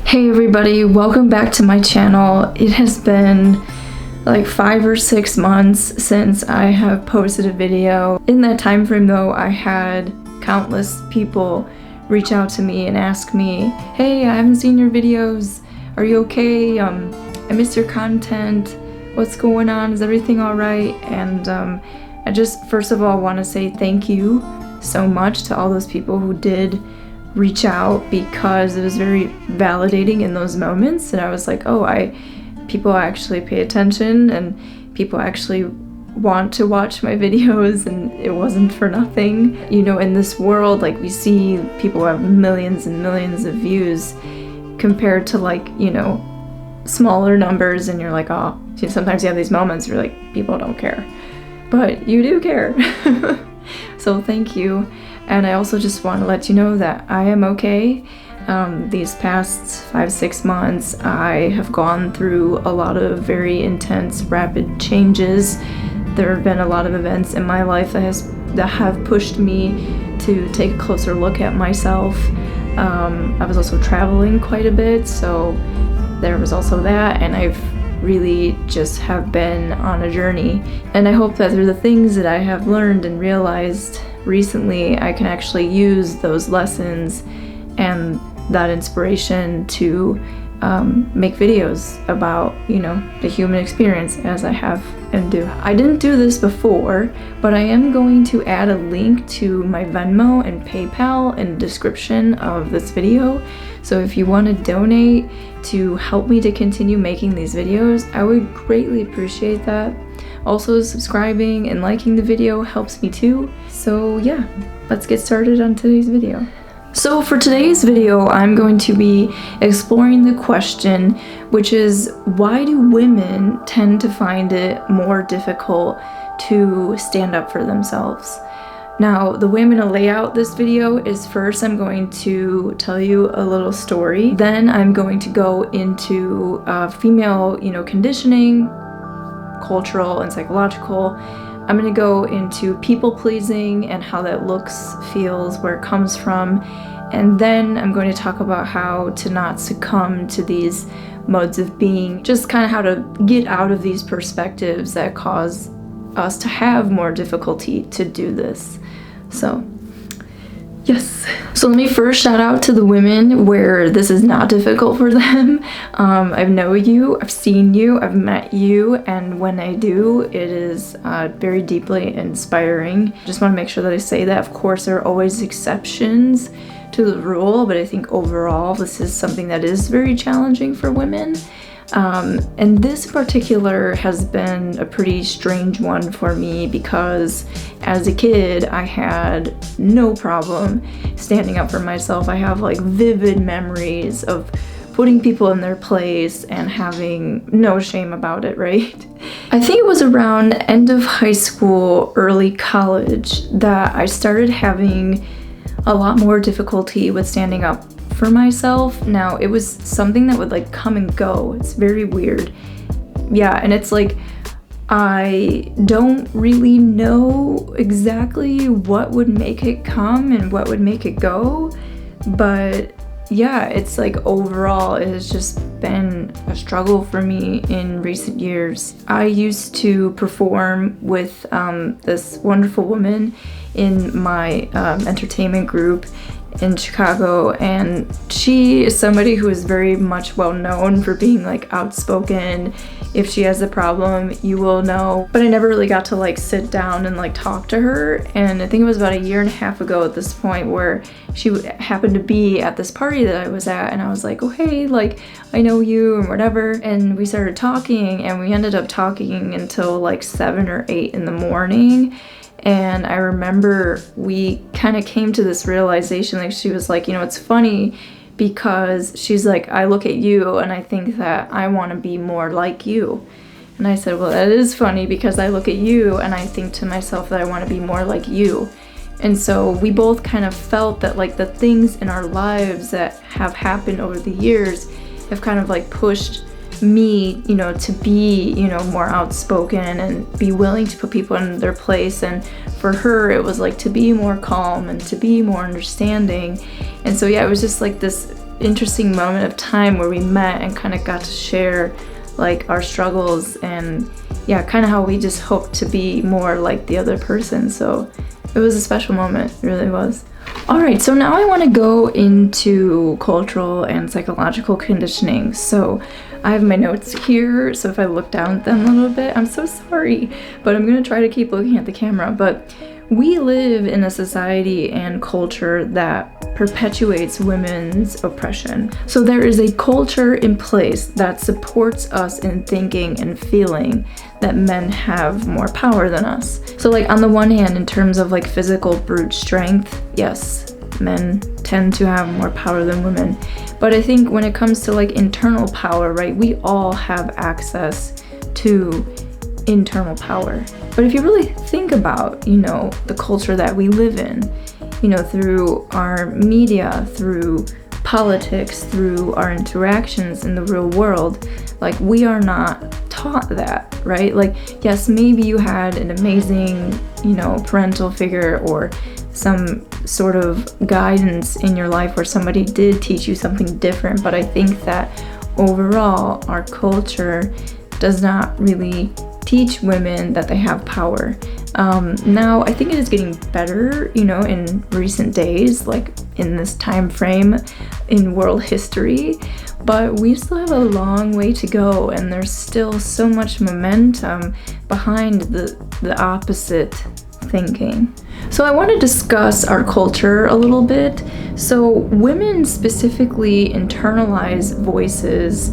Hey everybody, welcome back to my channel. It has been like 5 or 6 months since I have posted a video. In that time frame though, I had countless people reach out to me and ask me, hey, I haven't seen your videos. Are you okay? I miss your content. What's going on? Is everything all right? And I just first of all want to say thank you so much to all those people who did reach out, because it was very validating in those moments. And I was like, oh, people actually pay attention and people actually want to watch my videos, and it wasn't for nothing. You know, in this world, like, we see people have millions and millions of views compared to, like, you know, smaller numbers, and you're like, oh, sometimes you have these moments where you're like, people don't care, but you do care. So thank you. And I also just want to let you know that I am okay. These past 5-6 months, I have gone through a lot of very intense, rapid changes. There have been a lot of events in my life that have pushed me to take a closer look at myself. I was also traveling quite a bit, so there was also that, and I've really just have been on a journey. And I hope that through the things that I have learned and realized recently, I can actually use those lessons and that inspiration to make videos about, you know, the human experience as I have and do. I didn't do this before, but I am going to add a link to my Venmo and PayPal in the description of this video. So if you want to donate to help me to continue making these videos, I would greatly appreciate that. Also, subscribing and liking the video helps me too. So yeah, let's get started on today's video. So for today's video, I'm going to be exploring the question, which is, why do women tend to find it more difficult to stand up for themselves? Now, the way I'm going to lay out this video is, first I'm going to tell you a little story. Then I'm going to go into female, conditioning, cultural and psychological. I'm going to go into people pleasing and how that looks, feels, where it comes from. And then I'm going to talk about how to not succumb to these modes of being, just kind of how to get out of these perspectives that cause us to have more difficulty to do this. So yes. So let me first shout out to the women where this is not difficult for them. I know you, I've seen you, I've met you, and when I do, it is very deeply inspiring. Just want to make sure that I say that. Of course, there are always exceptions to the rule, but I think overall this is something that is very challenging for women. And this in particular has been a pretty strange one for me, because as a kid I had no problem standing up for myself. I have like vivid memories of putting people in their place and having no shame about it, right? I think it was around end of high school, early college, that I started having a lot more difficulty with standing up for myself. Now, it was something that would like come and go. It's very weird. Yeah, and it's like, I don't really know exactly what would make it come and what would make it go, but yeah, it's like overall it has just been a struggle for me in recent years. I used to perform with this wonderful woman in my entertainment group in Chicago, and she is somebody who is very much well known for being like outspoken. If she has a problem, you will know. But I never really got to like sit down and like talk to her, and I think it was about 1.5 years ago at this point where she happened to be at this party that I was at, and I was like, oh hey, like, I know you and whatever, and we started talking, and we ended up talking until like 7 or 8 in the morning. And I remember we kind of came to this realization, like, she was like, you know, it's funny because she's like, I look at you and I think that I want to be more like you. And I said, well, that is funny because I look at you and I think to myself that I want to be more like you. And so we both kind of felt that like the things in our lives that have happened over the years have kind of like pushed me, you know, to be, you know, more outspoken and be willing to put people in their place. And for her, it was like to be more calm and to be more understanding. And so yeah, it was just like this interesting moment of time where we met and kind of got to share like our struggles and yeah, kind of how we just hoped to be more like the other person. So it was a special moment, it really was. All right, so now I want to go into cultural and psychological conditioning. So I have my notes here, so if I look down at them a little bit, I'm so sorry, but I'm going to try to keep looking at the camera. But we live in a society and culture that perpetuates women's oppression. So there is a culture in place that supports us in thinking and feeling that men have more power than us. So like on the one hand, in terms of like physical brute strength, yes, men tend to have more power than women. But I think when it comes to like internal power, right, we all have access to internal power. But if you really think about, you know, the culture that we live in, you know, through our media, through politics, through our interactions in the real world, like we are not taught that, right? Like, yes, maybe you had an amazing, you know, parental figure or some sort of guidance in your life where somebody did teach you something different, but I think that overall our culture does not really teach women that they have power. Now I think it is getting better, you know, in recent days, like in this time frame in world history, but we still have a long way to go, and there's still so much momentum behind the opposite thinking. So I want to discuss our culture a little bit. So women specifically internalize voices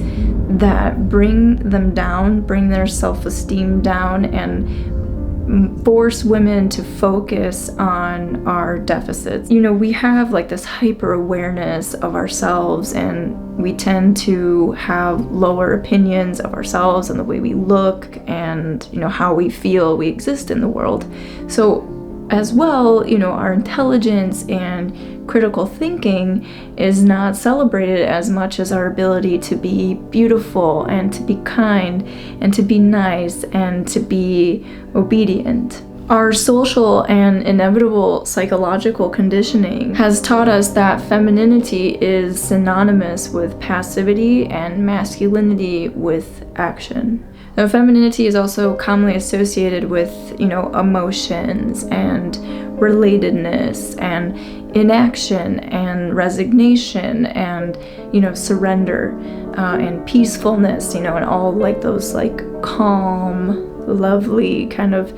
that bring them down, bring their self-esteem down, and force women to focus on our deficits. You know, we have like this hyper awareness of ourselves, and we tend to have lower opinions of ourselves and the way we look and, you know, how we feel we exist in the world. So as well, you know, our intelligence and critical thinking is not celebrated as much as our ability to be beautiful and to be kind and to be nice and to be obedient. Our social and inevitable psychological conditioning has taught us that femininity is synonymous with passivity and masculinity with action. Now, femininity is also commonly associated with, you know, emotions and relatedness and inaction and resignation and, you know, surrender and peacefulness, you know, and all like those like calm, lovely kind of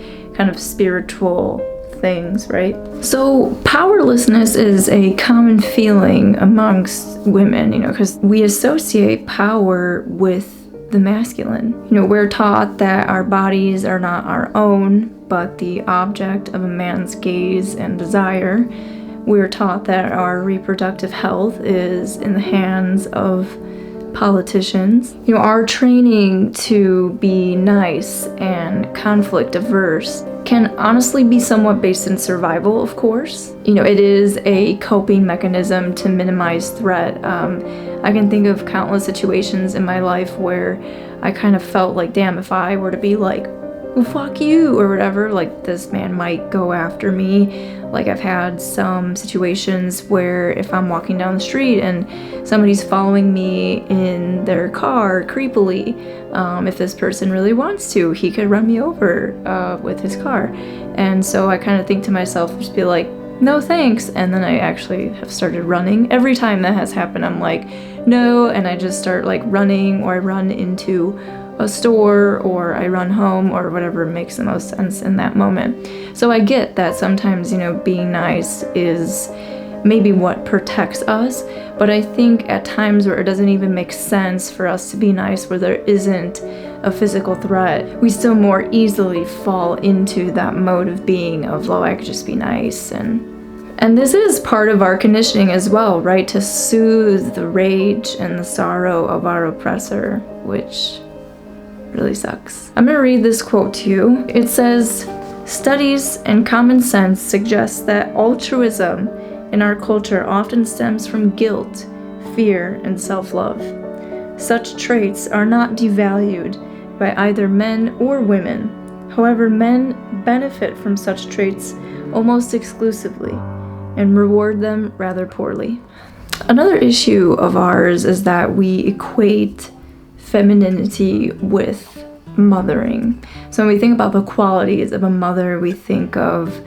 spiritual things, right? So powerlessness is a common feeling amongst women, you know, because we associate power with the masculine. You know, we're taught that our bodies are not our own, but the object of a man's gaze and desire. We're taught that our reproductive health is in the hands of politicians. You know, our training to be nice and conflict averse can honestly be somewhat based in survival, of course. You know, it is a coping mechanism to minimize threat. I can think of countless situations in my life where I kind of felt like, damn, if I were to be like, well, fuck you, or whatever, like this man might go after me. Like I've had some situations where if I'm walking down the street and somebody's following me in their car creepily, if this person really wants to, he could run me over with his car. And so I kind of think to myself, just be like, no thanks. And then I actually have started running. Every time that has happened, I'm like, no, and I just start like running, or I run into a store, or I run home, or whatever makes the most sense in that moment. So I get that sometimes, you know, being nice is maybe what protects us, but I think at times where it doesn't even make sense for us to be nice, where there isn't a physical threat, we still more easily fall into that mode of being of, oh, I could just be nice. And this is part of our conditioning as well, right? To soothe the rage and the sorrow of our oppressor, which really sucks. I'm gonna read this quote to you. It says, "Studies and common sense suggest that altruism in our culture often stems from guilt, fear, and self-love. Such traits are not devalued by either men or women. However, men benefit from such traits almost exclusively and reward them rather poorly." Another issue of ours is that we equate femininity with mothering. So when we think about the qualities of a mother, we think of,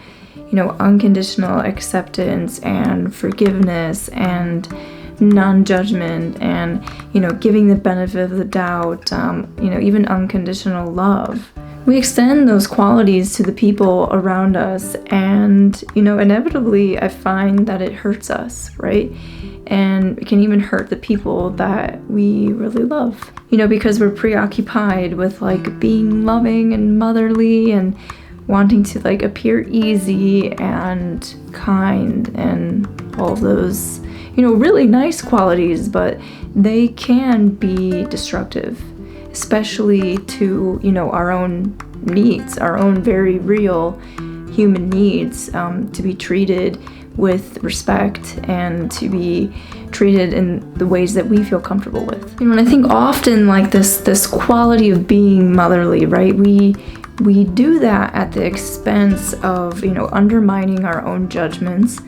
unconditional acceptance and forgiveness and non-judgment and, giving the benefit of the doubt, even unconditional love. We extend those qualities to the people around us, and, inevitably I find that it hurts us, right? And it can even hurt the people that we really love, because we're preoccupied with like being loving and motherly and wanting to like appear easy and kind and all those, really nice qualities, but they can be destructive, especially to, our own needs, our own very real human needs, to be treated with respect and to be treated in the ways that we feel comfortable with. And I think often like this quality of being motherly, right? We do that at the expense of, undermining our own judgments.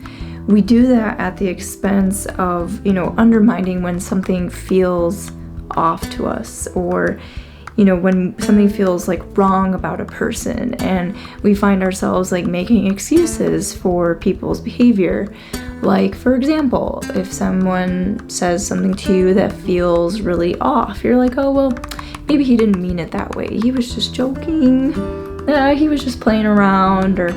We do that at the expense of, undermining when something feels off to us, or when something feels like wrong about a person, and we find ourselves like making excuses for people's behavior. Like, for example, if someone says something to you that feels really off, you're like, oh, well, maybe he didn't mean it that way. He was just joking. He was just playing around, or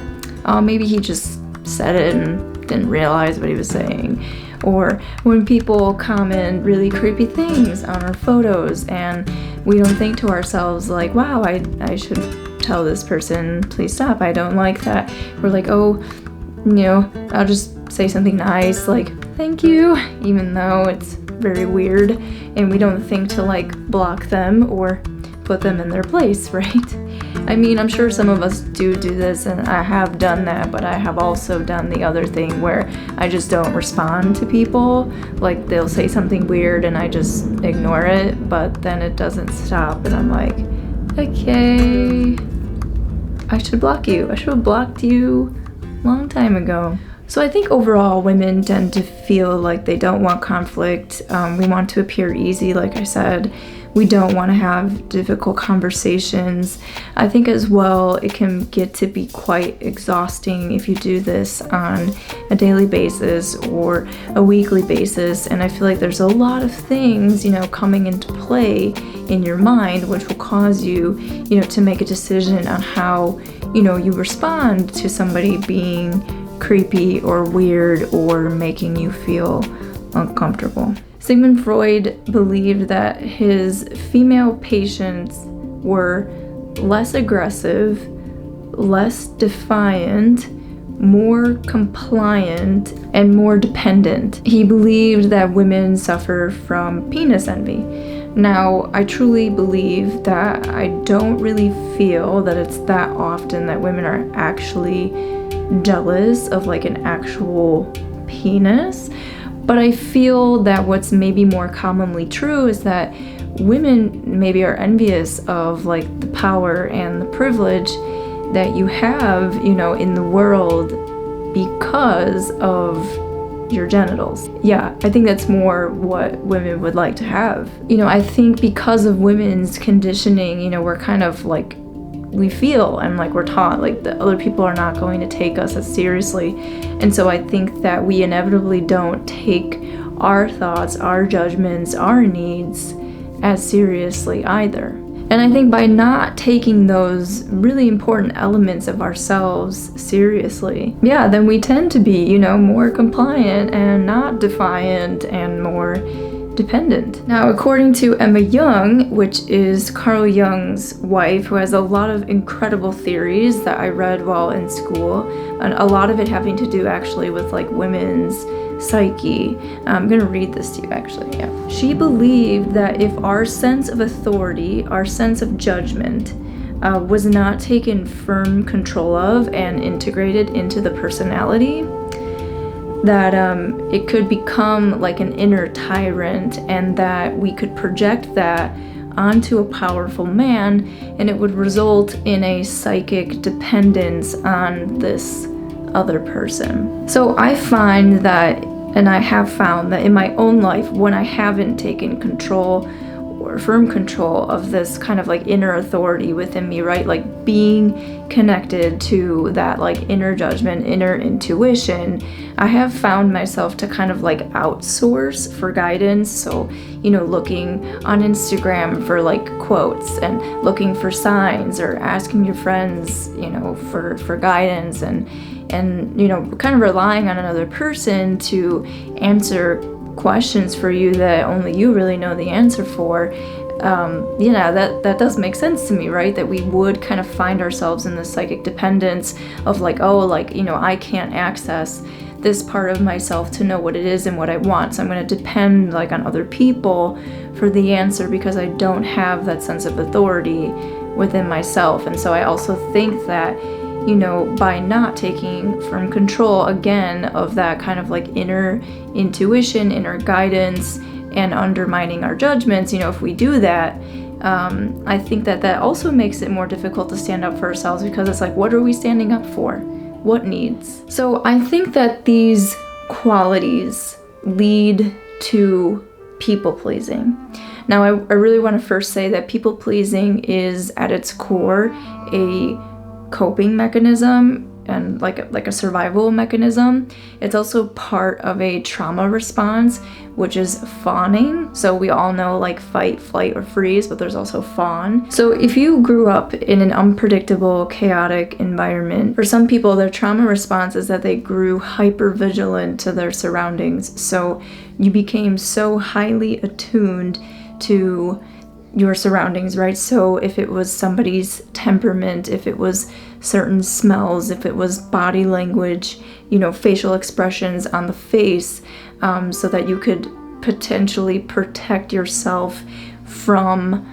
maybe he just said it and didn't realize what he was saying. Or when people comment really creepy things on our photos and we don't think to ourselves like, wow, I should tell this person, please stop, I don't like that. We're like, oh, I'll just say something nice like, thank you, even though it's very weird, and we don't think to like block them or put them in their place, right? I mean, I'm sure some of us do this, and I have done that, but I have also done the other thing where I just don't respond to people. Like, they'll say something weird and I just ignore it, but then it doesn't stop, and I'm like, okay, I should block you. I should have blocked you a long time ago. So I think overall women tend to feel like they don't want conflict. We want to appear easy, like I said. We don't want to have difficult conversations. I think as well it can get to be quite exhausting if you do this on a daily basis or a weekly basis. And I feel like there's a lot of things, coming into play in your mind, which will cause you, to make a decision on how, you respond to somebody being creepy or weird or making you feel uncomfortable. Sigmund Freud believed that his female patients were less aggressive, less defiant, more compliant, and more dependent. He believed that women suffer from penis envy. Now, I truly believe that I don't really feel that it's that often that women are actually jealous of like an actual penis. But I feel that what's maybe more commonly true is that women maybe are envious of like the power and the privilege that you have, in the world because of your genitals. Yeah, I think that's more what women would like to have. I think because of women's conditioning, we're kind of like, we feel and like we're taught like the other people are not going to take us as seriously, and so I think that we inevitably don't take our thoughts, our judgments, our needs as seriously either. And I think by not taking those really important elements of ourselves seriously, then we tend to be, more compliant and not defiant and more dependent. Now, according to Emma Young, which is Carl Jung's wife, who has a lot of incredible theories that I read while in school, and a lot of it having to do actually with like women's psyche. I'm gonna read this to you actually. Yeah. She believed that if our sense of authority, our sense of judgment, was not taken firm control of and integrated into the personality, that it could become like an inner tyrant, and that we could project that onto a powerful man, and it would result in a psychic dependence on this other person. So I find that And I have found that in my own life, when I haven't taken control or firm control of this kind of like inner authority within me, right? Like being connected to that like inner judgment, inner intuition, I have found myself to kind of like outsource for guidance. So, looking on Instagram for like quotes and looking for signs, or asking your friends, for guidance, and kind of relying on another person to answer questions for you that only you really know the answer for. That does make sense to me, right? That we would kind of find ourselves in this psychic dependence of like, I can't access this part of myself to know what it is and what I want, so I'm going to depend like on other people for the answer because I don't have that sense of authority within myself. And so I also think that by not taking firm control again of that kind of like inner intuition, inner guidance, and undermining our judgments, if we do that, I think that also makes it more difficult to stand up for ourselves, because it's like, what are we standing up for? What needs? So I think that these qualities lead to people pleasing. Now, I really want to first say that people pleasing is at its core a coping mechanism and like a survival mechanism. It's also part of a trauma response, which is fawning. So we all know like fight, flight, or freeze, but there's also fawn. So if you grew up in an unpredictable, chaotic environment, for some people their trauma response is that they grew hyper vigilant to their surroundings. So you became so highly attuned to your surroundings, right? So if it was somebody's temperament, if it was certain smells, if it was body language, facial expressions on the face, so that you could potentially protect yourself from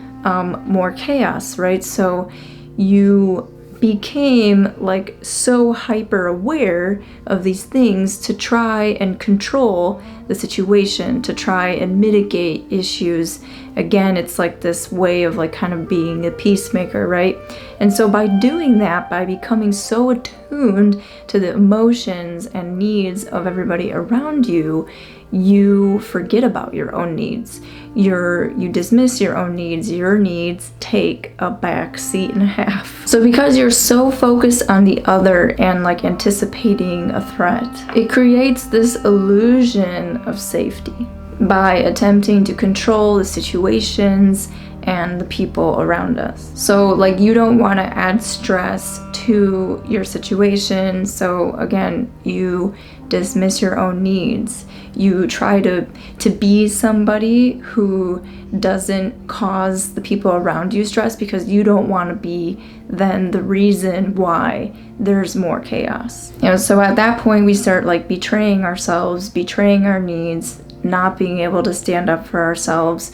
more chaos, right? So you became like so hyper aware of these things to try and control the situation, to try and mitigate issues. Again, it's like this way of like kind of being a peacemaker, right? And so by doing that, by becoming so attuned to the emotions and needs of everybody around you, you forget about your own needs. You dismiss your own needs. Your needs take a back seat and a half. So because you're so focused on the other and like anticipating a threat, it creates this illusion of safety by attempting to control the situations and the people around us. So like you don't want to add stress to your situation. So again, you dismiss your own needs. You try to be somebody who doesn't cause the people around you stress, because you don't want to be then the reason why there's more chaos. So at that point we start like betraying ourselves, betraying our needs, not being able to stand up for ourselves,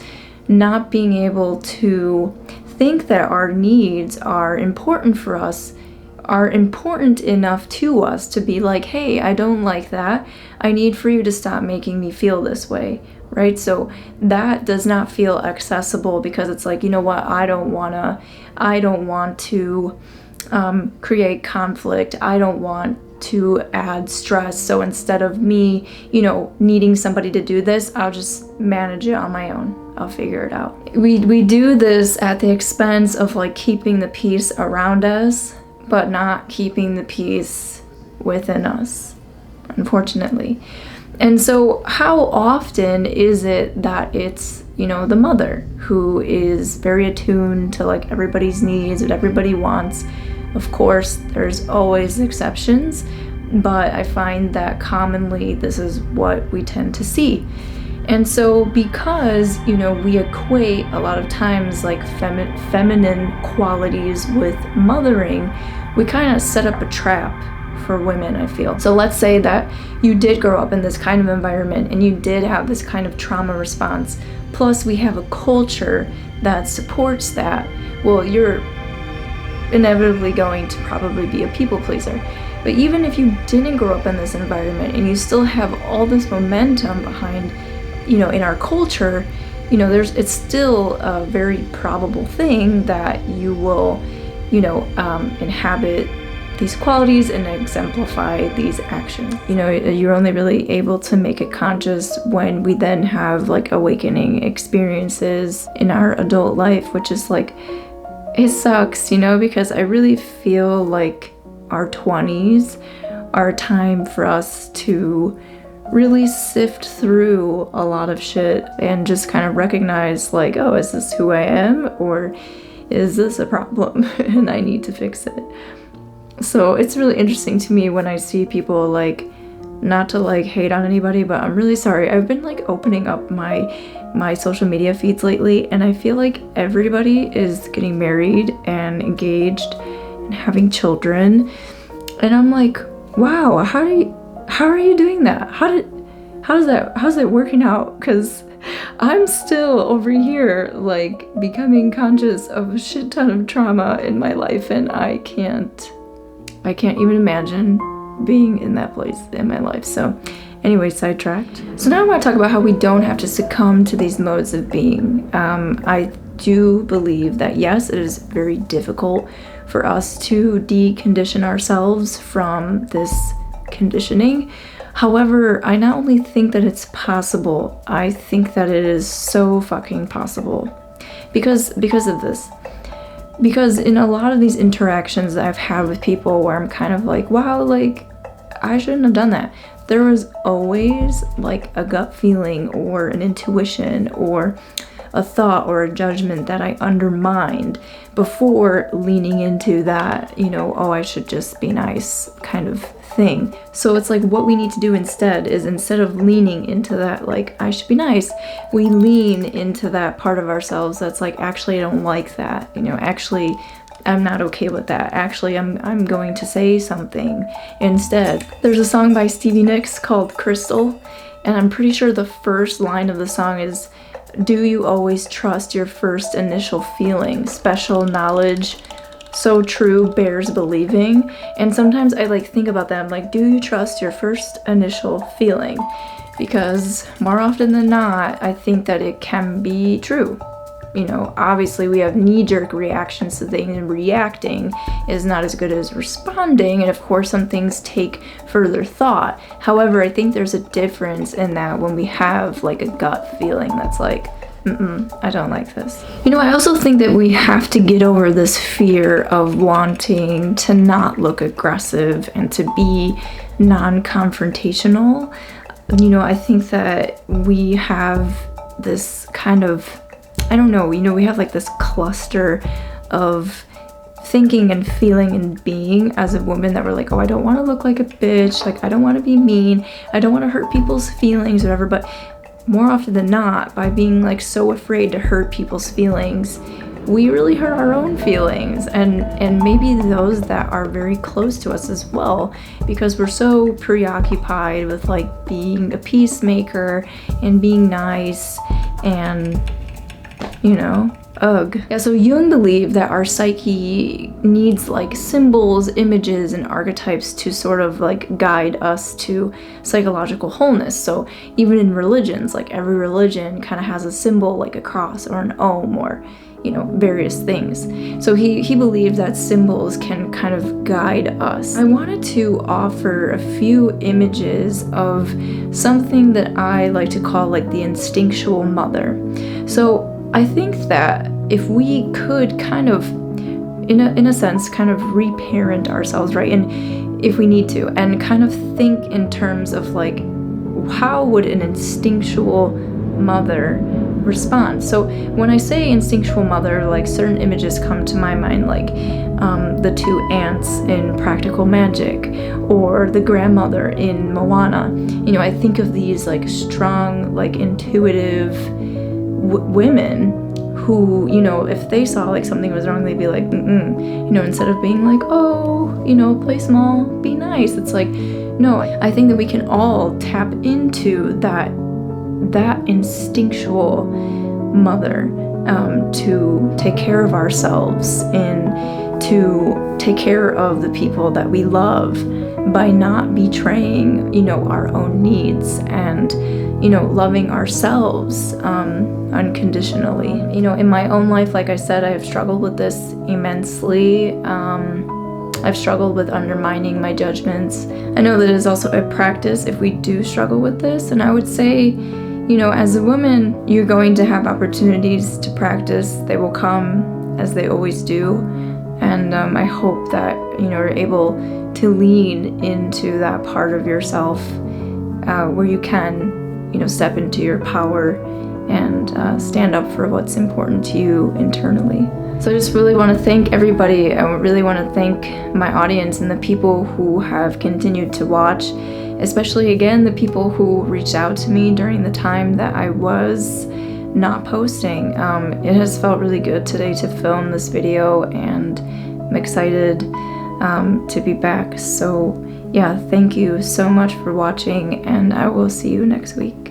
not being able to think that our needs are important for us, are important enough to us to be like, hey, I don't like that. I need for you to stop making me feel this way, right? So that does not feel accessible, because it's like, what? I don't want to create conflict. I don't want to add stress. So instead of me, needing somebody to do this, I'll just manage it on my own. I'll figure it out. We do this at the expense of like keeping the peace around us, but not keeping the peace within us, unfortunately. And so how often is it that it's, the mother who is very attuned to like everybody's needs, what everybody wants? Of course, there's always exceptions, but I find that commonly this is what we tend to see. And so because, we equate a lot of times like feminine qualities with mothering, we kind of set up a trap for women, I feel. So let's say that you did grow up in this kind of environment and you did have this kind of trauma response, plus we have a culture that supports that. Well, you're inevitably going to probably be a people pleaser. But even if you didn't grow up in this environment and you still have all this momentum behind, in our culture, it's still a very probable thing that you will, inhabit these qualities and exemplify these actions. You know, you're only really able to make it conscious when we then have like awakening experiences in our adult life, which is like, it sucks, you know, because I really feel like our 20s are a time for us to really sift through a lot of shit and just kind of recognize like, oh, is this who I am, or is this a problem and I need to fix it? So it's really interesting to me when I see people like, not to like hate on anybody, but I'm really sorry. I've been like opening up my social media feeds lately, and I feel like everybody is getting married and engaged and having children. And I'm like, wow, how are you doing that? How's that working out? Because I'm still over here like becoming conscious of a shit ton of trauma in my life, and I can't even imagine being in that place in my life. So anyway, sidetracked. So now I want to talk about how we don't have to succumb to these modes of being. I do believe that yes, it is very difficult for us to decondition ourselves from this conditioning. However, I not only think that it's possible, I think that it is so fucking possible. Because of this. Because in a lot of these interactions that I've had with people where I'm kind of like, wow, like, I shouldn't have done that, there was always like a gut feeling or an intuition or a thought or a judgment that I undermined before leaning into that, you know, oh, I should just be nice kind of thing. So it's like what we need to do instead is, instead of leaning into that like I should be nice, we lean into that part of ourselves that's like, actually I don't like that, you know, actually I'm not okay with that, actually I'm going to say something instead. There's a song by Stevie Nicks called Crystal, and I'm pretty sure the first line of the song is, do you always trust your first initial feeling? Special knowledge, so true, bears believing. And sometimes I like think about that. I'm like, do you trust your first initial feeling? Because more often than not, I think that it can be true. You know, obviously we have knee-jerk reactions to things, and reacting is not as good as responding, and of course some things take further thought. However, I think there's a difference in that when we have like a gut feeling that's like, I don't like this. You know, I also think that we have to get over this fear of wanting to not look aggressive and to be non-confrontational. You know, I think that we have this kind of, I don't know, you know, we have like this cluster of thinking and feeling and being as a woman that we're like, oh, I don't want to look like a bitch, like I don't want to be mean, I don't want to hurt people's feelings, whatever. But more often than not, by being like so afraid to hurt people's feelings, we really hurt our own feelings, and maybe those that are very close to us as well, because we're so preoccupied with like being a peacemaker and being nice and, you know, ugh. Yeah, so Jung believed that our psyche needs like symbols, images, and archetypes to sort of like guide us to psychological wholeness. So even in religions, like every religion kind of has a symbol like a cross or an Om or, you know, various things. So he believed that symbols can kind of guide us. I wanted to offer a few images of something that I like to call like the instinctual mother. So I think that if we could kind of, in a sense, kind of reparent ourselves, right? And if we need to, and kind of think in terms of like, how would an instinctual mother respond? So when I say instinctual mother, like certain images come to my mind, like the two ants in Practical Magic, or the grandmother in Moana. You know, I think of these like strong, like intuitive women who, you know, if they saw like something was wrong, they'd be like, you know, instead of being like, oh, you know, play small, be nice. It's like, no, I think that we can all tap into that instinctual mother to take care of ourselves and to take care of the people that we love by not betraying, you know, our own needs and, you know, loving ourselves unconditionally. You know, in my own life, like I said, I have struggled with this immensely. I've struggled with undermining my judgments. I know that it is also a practice if we do struggle with this, and I would say, you know, as a woman, you're going to have opportunities to practice. They will come, as they always do, and I hope that, you know, you're able to lean into that part of yourself where you can, you know, step into your power and stand up for what's important to you internally. So I just really want to thank everybody. I really want to thank my audience and the people who have continued to watch, especially again the people who reached out to me during the time that I was not posting. It has felt really good today to film this video, and I'm excited to be back. So yeah, thank you so much for watching, and I will see you next week.